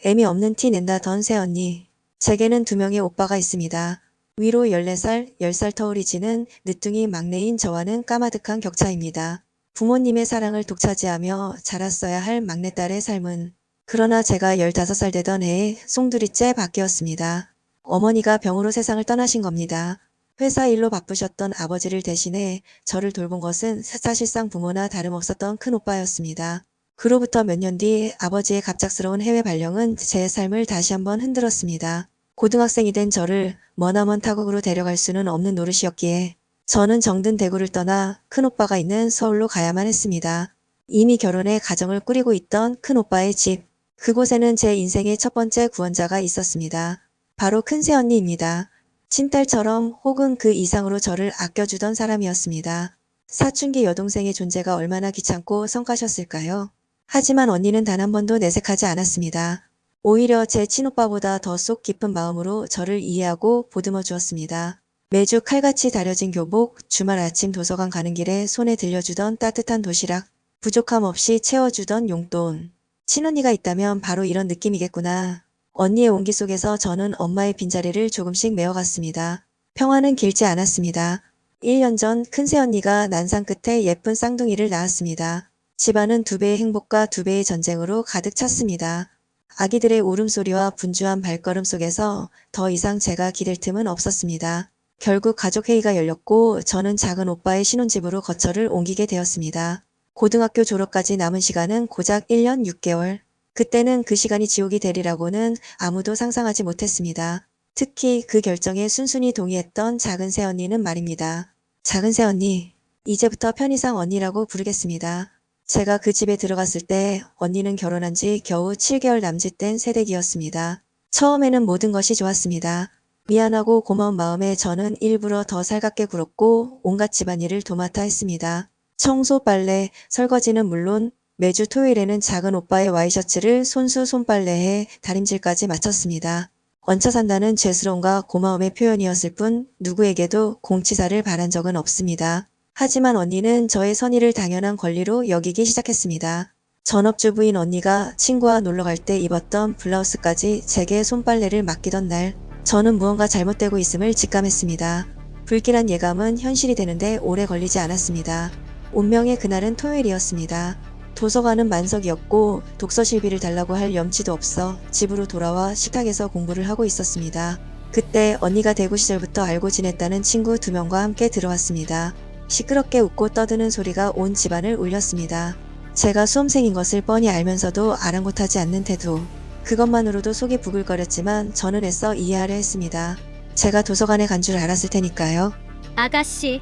애미 없는 티 낸다던 새언니. 제게는 두 명의 오빠가 있습니다. 위로 14살, 10살 터울이 지는 늦둥이 막내인 저와는 까마득한 격차입니다. 부모님의 사랑을 독차지하며 자랐어야 할 막내딸의 삶은 그러나 제가 15살 되던 해에 송두리째 바뀌었습니다. 어머니가 병으로 세상을 떠나신 겁니다. 회사 일로 바쁘셨던 아버지를 대신해 저를 돌본 것은 사실상 부모나 다름없었던 큰오빠였습니다. 그로부터 몇 년 뒤 아버지의 갑작스러운 해외 발령은 제 삶을 다시 한번 흔들었습니다. 고등학생이 된 저를 머나먼 타국으로 데려갈 수는 없는 노릇이었기에 저는 정든 대구를 떠나 큰오빠가 있는 서울로 가야만 했습니다. 이미 결혼해 가정을 꾸리고 있던 큰오빠의 집. 그곳에는 제 인생의 첫 번째 구원자가 있었습니다. 바로 큰새언니입니다. 친딸처럼 혹은 그 이상으로 저를 아껴주던 사람이었습니다. 사춘기 여동생의 존재가 얼마나 귀찮고 성가셨을까요? 하지만 언니는 단 한 번도 내색하지 않았습니다. 오히려 제 친오빠보다 더 속 깊은 마음으로 저를 이해하고 보듬어 주었습니다. 매주 칼같이 다려진 교복, 주말 아침 도서관 가는 길에 손에 들려주던 따뜻한 도시락, 부족함 없이 채워주던 용돈. 친언니가 있다면 바로 이런 느낌이겠구나. 언니의 온기 속에서 저는 엄마의 빈자리를 조금씩 메워갔습니다. 평화는 길지 않았습니다. 1년 전 큰새언니가 난상 끝에 예쁜 쌍둥이를 낳았습니다. 집안은 두 배의 행복과 두 배의 전쟁으로 가득 찼습니다. 아기들의 울음소리와 분주한 발걸음 속에서 더 이상 제가 기댈 틈은 없었습니다. 결국 가족회의가 열렸고 저는 작은 오빠의 신혼집으로 거처를 옮기게 되었습니다. 고등학교 졸업까지 남은 시간은 고작 1년 6개월. 그때는 그 시간이 지옥이 되리라고는 아무도 상상하지 못했습니다. 특히 그 결정에 순순히 동의했던 작은 새언니는 말입니다. 작은 새언니, 이제부터 편의상 언니라고 부르겠습니다. 제가 그 집에 들어갔을 때 언니는 결혼한 지 겨우 7개월 남짓된 새댁이었습니다. 처음에는 모든 것이 좋았습니다. 미안하고 고마운 마음에 저는 일부러 더 살갑게 굴었고 온갖 집안일을 도맡아 했습니다. 청소, 빨래, 설거지는 물론 매주 토요일에는 작은 오빠의 와이셔츠를 손수 손빨래해 다림질까지 마쳤습니다. 얹혀 산다는 죄스러움과 고마움의 표현이었을 뿐 누구에게도 공치사를 바란 적은 없습니다. 하지만 언니는 저의 선의를 당연한 권리로 여기기 시작했습니다. 전업주부인 언니가 친구와 놀러갈 때 입었던 블라우스까지 제게 손빨래를 맡기던 날 저는 무언가 잘못되고 있음을 직감했습니다. 불길한 예감은 현실이 되는데 오래 걸리지 않았습니다. 운명의 그날은 토요일이었습니다. 도서관은 만석이었고 독서실비를 달라고 할 염치도 없어 집으로 돌아와 식탁에서 공부를 하고 있었습니다. 그때 언니가 대구 시절부터 알고 지냈다는 친구 2명과 함께 들어왔습니다. 시끄럽게 웃고 떠드는 소리가 온 집안을 울렸습니다. 제가 수험생인 것을 뻔히 알면서도 아랑곳하지 않는 태도. 그것만으로도 속이 부글거렸지만 저는 애써 이해하려 했습니다. 제가 도서관에 간 줄 알았을 테니까요. 아가씨,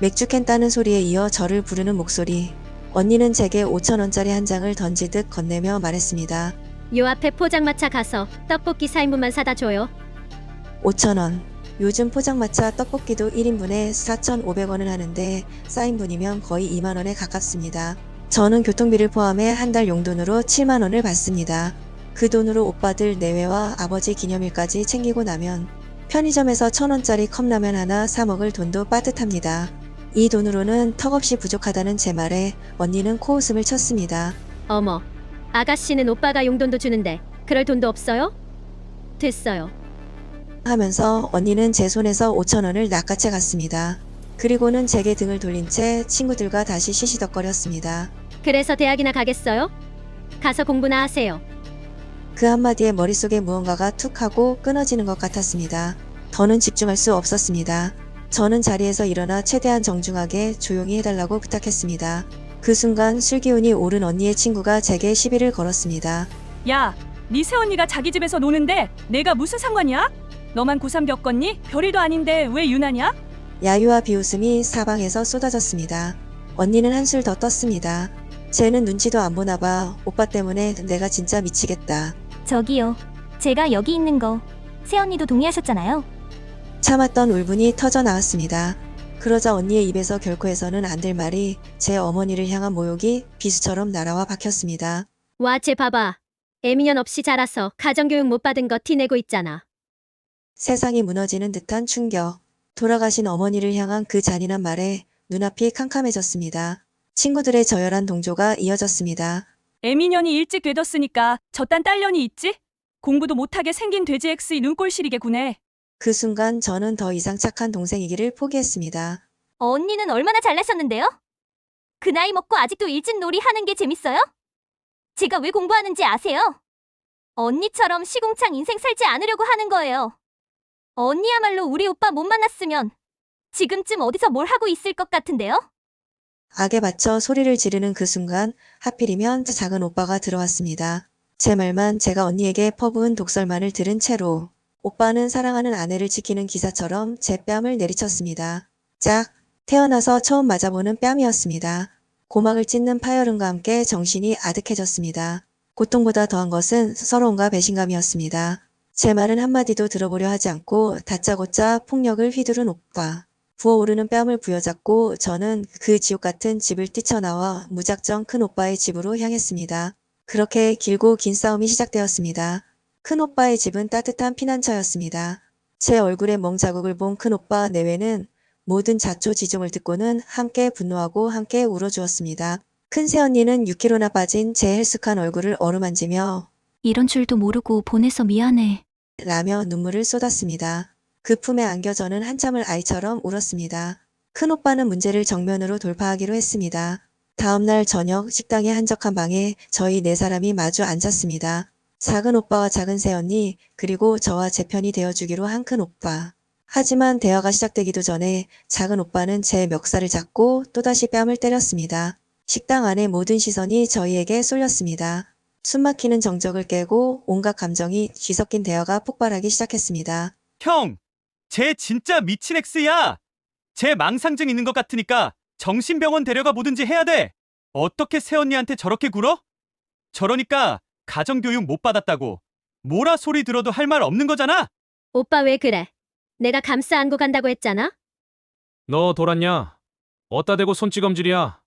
맥주캔 따는 소리에 이어 저를 부르는 목소리. 언니는 제게 5,000원짜리 한 장을 던지듯 건네며 말했습니다. 요 앞에 포장마차 가서 떡볶이 4인분만 사다 줘요. 5,000원. 요즘 포장마차 떡볶이도 1인분에 4,500원을 하는데 4인분이면 거의 2만 원에 가깝습니다. 저는 교통비를 포함해 한 달 용돈으로 7만 원을 받습니다. 그 돈으로 오빠들 내외와 아버지 기념일까지 챙기고 나면 편의점에서 1,000원짜리 컵라면 하나 사 먹을 돈도 빠듯합니다. 이 돈으로는 턱없이 부족하다는 제 말에 언니는 코웃음을 쳤습니다. 어머, 아가씨는 오빠가 용돈도 주는데 그럴 돈도 없어요? 됐어요. 하면서 언니는 제 손에서 5,000원을 낚아채 갔습니다. 그리고는 제게 등을 돌린 채 친구들과 다시 시시덕거렸습니다. 그래서 대학이나 가겠어요? 가서 공부나 하세요. 그 한마디에 머릿속에 무언가가 툭 하고 끊어지는 것 같았습니다. 더는 집중할 수 없었습니다. 저는 자리에서 일어나 최대한 정중하게 조용히 해달라고 부탁했습니다. 그 순간 술기운이 오른 언니의 친구가 제게 시비를 걸었습니다. 야, 네 새언니가 자기 집에서 노는데 내가 무슨 상관이야? 너만 고3 겪었니? 별일도 아닌데 왜 유난이야? 야유와 비웃음이 사방에서 쏟아졌습니다. 언니는 한술 더 떴습니다. 쟤는 눈치도 안 보나 봐. 오빠 때문에 내가 진짜 미치겠다. 저기요. 제가 여기 있는 거 새언니도 동의하셨잖아요. 참았던 울분이 터져 나왔습니다. 그러자 언니의 입에서 결코 해서는 안 될 말이 제 어머니를 향한 모욕이 비수처럼 날아와 박혔습니다. 와, 쟤 봐봐. 애미년 없이 자라서 가정교육 못 받은 거 티내고 있잖아. 세상이 무너지는 듯한 충격. 돌아가신 어머니를 향한 그 잔인한 말에 눈앞이 캄캄해졌습니다. 친구들의 저열한 동조가 이어졌습니다. 애미년이 일찍 되뒀으니까 저딴 딸년이 있지? 공부도 못하게 생긴 돼지 X이 눈꼴 시리게 구네. 그 순간 저는 더 이상 착한 동생이기를 포기했습니다. 언니는 얼마나 잘나셨는데요? 그 나이 먹고 아직도 일진놀이 하는 게 재밌어요? 제가 왜 공부하는지 아세요? 언니처럼 시궁창 인생 살지 않으려고 하는 거예요. 언니야말로 우리 오빠 못 만났으면 지금쯤 어디서 뭘 하고 있을 것 같은데요? 악에 받쳐 소리를 지르는 그 순간 하필이면 작은 오빠가 들어왔습니다. 제 말만 제가 언니에게 퍼부은 독설만을 들은 채로 오빠는 사랑하는 아내를 지키는 기사처럼 제 뺨을 내리쳤습니다. 짝! 태어나서 처음 맞아보는 뺨이었습니다. 고막을 찢는 파열음과 함께 정신이 아득해졌습니다. 고통보다 더한 것은 서러움과 배신감이었습니다. 제 말은 한마디도 들어보려 하지 않고 다짜고짜 폭력을 휘두른 오빠. 부어오르는 뺨을 부여잡고 저는 그 지옥 같은 집을 뛰쳐나와 무작정 큰 오빠의 집으로 향했습니다. 그렇게 길고 긴 싸움이 시작되었습니다. 큰 오빠의 집은 따뜻한 피난처였습니다. 제 얼굴에 멍자국을 본 큰 오빠 내외는 모든 자초지종을 듣고는 함께 분노하고 함께 울어주었습니다. 큰 새언니는 6kg나 빠진 제 헬쑥한 얼굴을 어루만지며 이런 줄도 모르고 보내서 미안해. 라며 눈물을 쏟았습니다. 그 품에 안겨 저는 한참을 아이처럼 울었습니다. 큰 오빠는 문제를 정면으로 돌파하기로 했습니다. 다음날 저녁 식당의 한적한 방에 저희 네 사람이 마주 앉았습니다. 작은 오빠와 작은 새언니 그리고 저와 제 편이 되어주기로 한 큰 오빠. 하지만 대화가 시작되기도 전에 작은 오빠는 제 멱살을 잡고 또다시 뺨을 때렸습니다. 식당 안의 모든 시선이 저희에게 쏠렸습니다. 숨막히는 정적을 깨고 온갖 감정이 뒤섞인 대화가 폭발하기 시작했습니다. 형, 쟤 진짜 미친 X야. 쟤 망상증 있는 것 같으니까 정신병원 데려가 보든지 해야 돼. 어떻게 새언니한테 저렇게 굴어? 저러니까 가정교육 못 받았다고. 뭐라 소리 들어도 할 말 없는 거잖아. 오빠 왜 그래? 내가 감싸 안고 간다고 했잖아? 너 돌았냐? 어따 대고 손찌검질이야.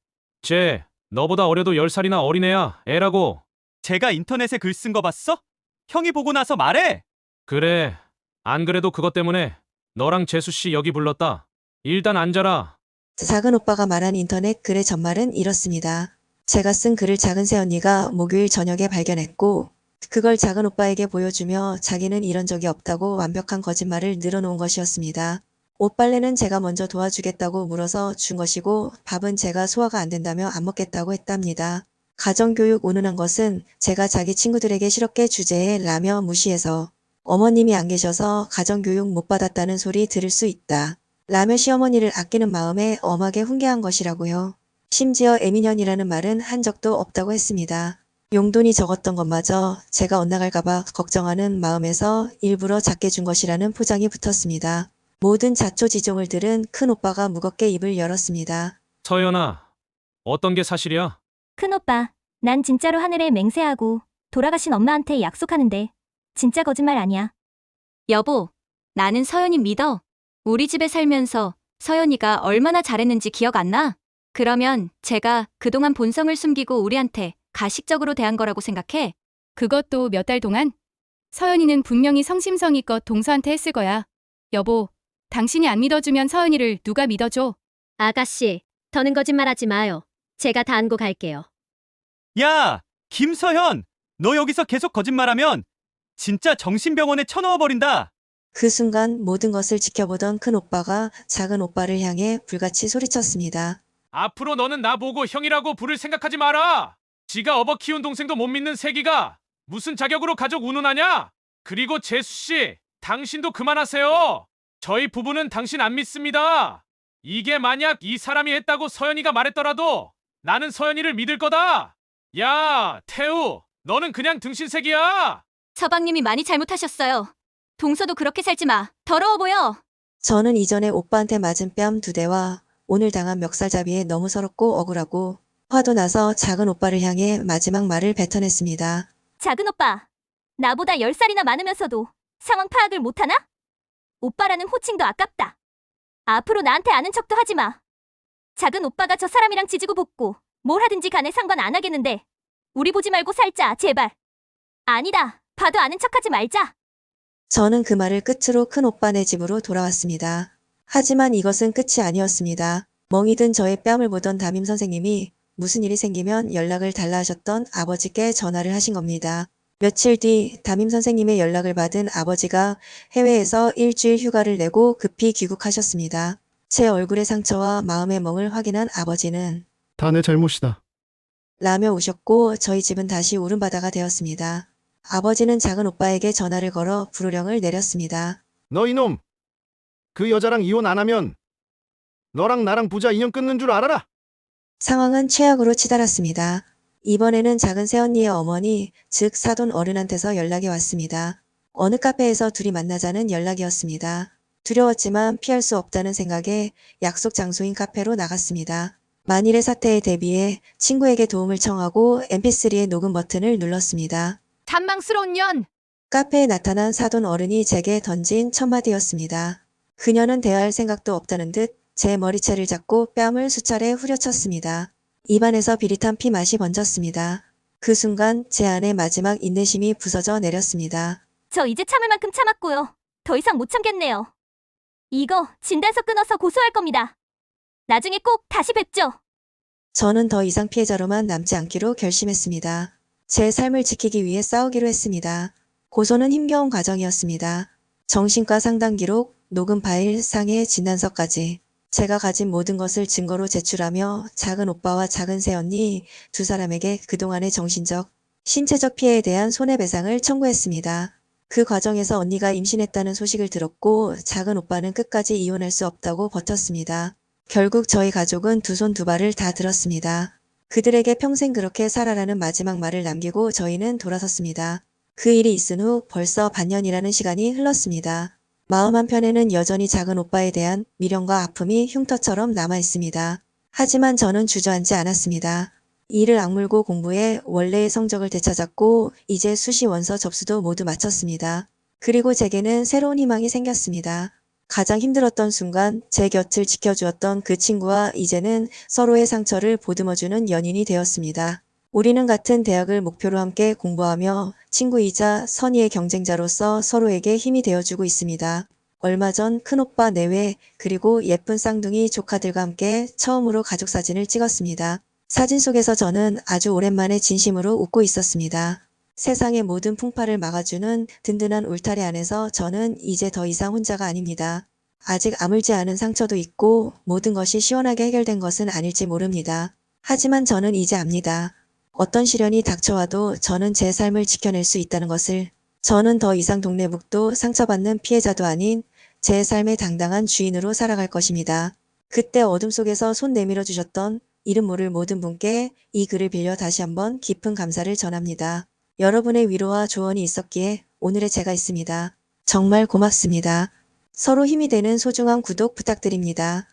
쟤 너보다 어려도 10살이나 어린애야. 애라고. 제가 인터넷에 글 쓴 거 봤어? 형이 보고 나서 말해. 그래. 안 그래도 그것 때문에 너랑 재수씨 여기 불렀다. 일단 앉아라. 작은 오빠가 말한 인터넷 글의 전말은 이렇습니다. 제가 쓴 글을 작은 새언니가 목요일 저녁에 발견했고 그걸 작은 오빠에게 보여주며 자기는 이런 적이 없다고 완벽한 거짓말을 늘어놓은 것이었습니다. 옷빨래는 제가 먼저 도와주겠다고 물어서 준 것이고 밥은 제가 소화가 안 된다며 안 먹겠다고 했답니다. 가정교육 운운한 것은 제가 자기 친구들에게 실없게 주제에 라며 무시해서 어머님이 안 계셔서 가정교육 못 받았다는 소리 들을 수 있다. 라며 시어머니를 아끼는 마음에 엄하게 훈계한 것이라고요. 심지어 애미년이라는 말은 한 적도 없다고 했습니다. 용돈이 적었던 것마저 제가 엇나갈까봐 걱정하는 마음에서 일부러 작게 준 것이라는 포장이 붙었습니다. 모든 자초지종을 들은 큰 오빠가 무겁게 입을 열었습니다. 서연아, 어떤 게 사실이야? 큰오빠, 난 진짜로 하늘에 맹세하고 돌아가신 엄마한테 약속하는데 진짜 거짓말 아니야. 여보, 나는 서연이 믿어. 우리 집에 살면서 서연이가 얼마나 잘했는지 기억 안 나? 그러면 제가 그동안 본성을 숨기고 우리한테 가식적으로 대한 거라고 생각해? 그것도 몇 달 동안? 서연이는 분명히 성심성의껏 동서한테 했을 거야. 여보, 당신이 안 믿어주면 서연이를 누가 믿어줘? 아가씨, 더는 거짓말하지 마요. 제가 다 안고 갈게요. 야, 김서현, 너 여기서 계속 거짓말하면 진짜 정신병원에 쳐넣어버린다. 그 순간 모든 것을 지켜보던 큰 오빠가 작은 오빠를 향해 불같이 소리쳤습니다. 앞으로 너는 나보고 형이라고 부를 생각하지 마라. 지가 업어 키운 동생도 못 믿는 새끼가 무슨 자격으로 가족 운운하냐? 그리고 재수씨, 당신도 그만하세요. 저희 부부는 당신 안 믿습니다. 이게 만약 이 사람이 했다고 서연이가 말했더라도 나는 서연이를 믿을 거다. 야, 태우, 너는 그냥 등신색이야. 서방님이 많이 잘못하셨어요. 동서도 그렇게 살지 마. 더러워 보여. 저는 이전에 오빠한테 맞은 뺨 2대와 오늘 당한 멱살잡이에 너무 서럽고 억울하고 화도 나서 작은 오빠를 향해 마지막 말을 뱉어냈습니다. 작은 오빠, 나보다 10살이나 많으면서도 상황 파악을 못하나? 오빠라는 호칭도 아깝다. 앞으로 나한테 아는 척도 하지 마. 작은 오빠가 저 사람이랑 지지고 볶고 뭘 하든지 간에 상관 안 하겠는데 우리 보지 말고 살자, 제발. 아니다, 봐도 아는 척하지 말자. 저는 그 말을 끝으로 큰 오빠네 집으로 돌아왔습니다. 하지만 이것은 끝이 아니었습니다. 멍이 든 저의 뺨을 보던 담임 선생님이 무슨 일이 생기면 연락을 달라 하셨던 아버지께 전화를 하신 겁니다. 며칠 뒤 담임 선생님의 연락을 받은 아버지가 해외에서 일주일 휴가를 내고 급히 귀국하셨습니다. 제 얼굴의 상처와 마음의 멍을 확인한 아버지는 다 내 잘못이다. 라며 우셨고 저희 집은 다시 울음바다가 되었습니다. 아버지는 작은 오빠에게 전화를 걸어 불호령을 내렸습니다. 너 이놈! 그 여자랑 이혼 안 하면 너랑 나랑 부자 인연 끊는 줄 알아라! 상황은 최악으로 치달았습니다. 이번에는 작은 새언니의 어머니, 즉 사돈 어른한테서 연락이 왔습니다. 어느 카페에서 둘이 만나자는 연락이었습니다. 두려웠지만 피할 수 없다는 생각에 약속 장소인 카페로 나갔습니다. 만일의 사태에 대비해 친구에게 도움을 청하고 mp3의 녹음 버튼을 눌렀습니다. 잔망스러운 년! 카페에 나타난 사돈 어른이 제게 던진 첫 마디였습니다. 그녀는 대화할 생각도 없다는 듯 제 머리채를 잡고 뺨을 수차례 후려쳤습니다. 입안에서 비릿한 피 맛이 번졌습니다. 그 순간 제 안의 마지막 인내심이 부서져 내렸습니다. 저 이제 참을 만큼 참았고요. 더 이상 못 참겠네요. 이거 진단서 끊어서 고소할 겁니다. 나중에 꼭 다시 뵙죠. 저는 더 이상 피해자로만 남지 않기로 결심했습니다. 제 삶을 지키기 위해 싸우기로 했습니다. 고소는 힘겨운 과정이었습니다. 정신과 상담 기록, 녹음 파일, 상해 진단서까지 제가 가진 모든 것을 증거로 제출하며 작은 오빠와 작은 새언니 두 사람에게 그동안의 정신적, 신체적 피해에 대한 손해배상을 청구했습니다. 그 과정에서 언니가 임신했다는 소식을 들었고 작은 오빠는 끝까지 이혼할 수 없다고 버텼습니다. 결국 저희 가족은 두 손 두 발을 다 들었습니다. 그들에게 평생 그렇게 살아라는 마지막 말을 남기고 저희는 돌아섰습니다. 그 일이 있은 후 벌써 반년이라는 시간이 흘렀습니다. 마음 한편에는 여전히 작은 오빠에 대한 미련과 아픔이 흉터처럼 남아있습니다. 하지만 저는 주저앉지 않았습니다. 이를 악물고 공부해 원래의 성적을 되찾았고 이제 수시 원서 접수도 모두 마쳤습니다. 그리고 제게는 새로운 희망이 생겼습니다. 가장 힘들었던 순간 제 곁을 지켜주었던 그 친구와 이제는 서로의 상처를 보듬어주는 연인이 되었습니다. 우리는 같은 대학을 목표로 함께 공부하며 친구이자 선의의 경쟁자로서 서로에게 힘이 되어주고 있습니다. 얼마 전 큰오빠 내외 그리고 예쁜 쌍둥이 조카들과 함께 처음으로 가족사진을 찍었습니다. 사진 속에서 저는 아주 오랜만에 진심으로 웃고 있었습니다. 세상의 모든 풍파를 막아주는 든든한 울타리 안에서 저는 이제 더 이상 혼자가 아닙니다. 아직 아물지 않은 상처도 있고 모든 것이 시원하게 해결된 것은 아닐지 모릅니다. 하지만 저는 이제 압니다. 어떤 시련이 닥쳐와도 저는 제 삶을 지켜낼 수 있다는 것을. 저는 더 이상 동네북도 상처받는 피해자도 아닌 제 삶의 당당한 주인으로 살아갈 것입니다. 그때 어둠 속에서 손 내밀어 주셨던 이름 모를 모든 분께 이 글을 빌려 다시 한번 깊은 감사를 전합니다. 여러분의 위로와 조언이 있었기에 오늘의 제가 있습니다. 정말 고맙습니다. 서로 힘이 되는 소중한 구독 부탁드립니다.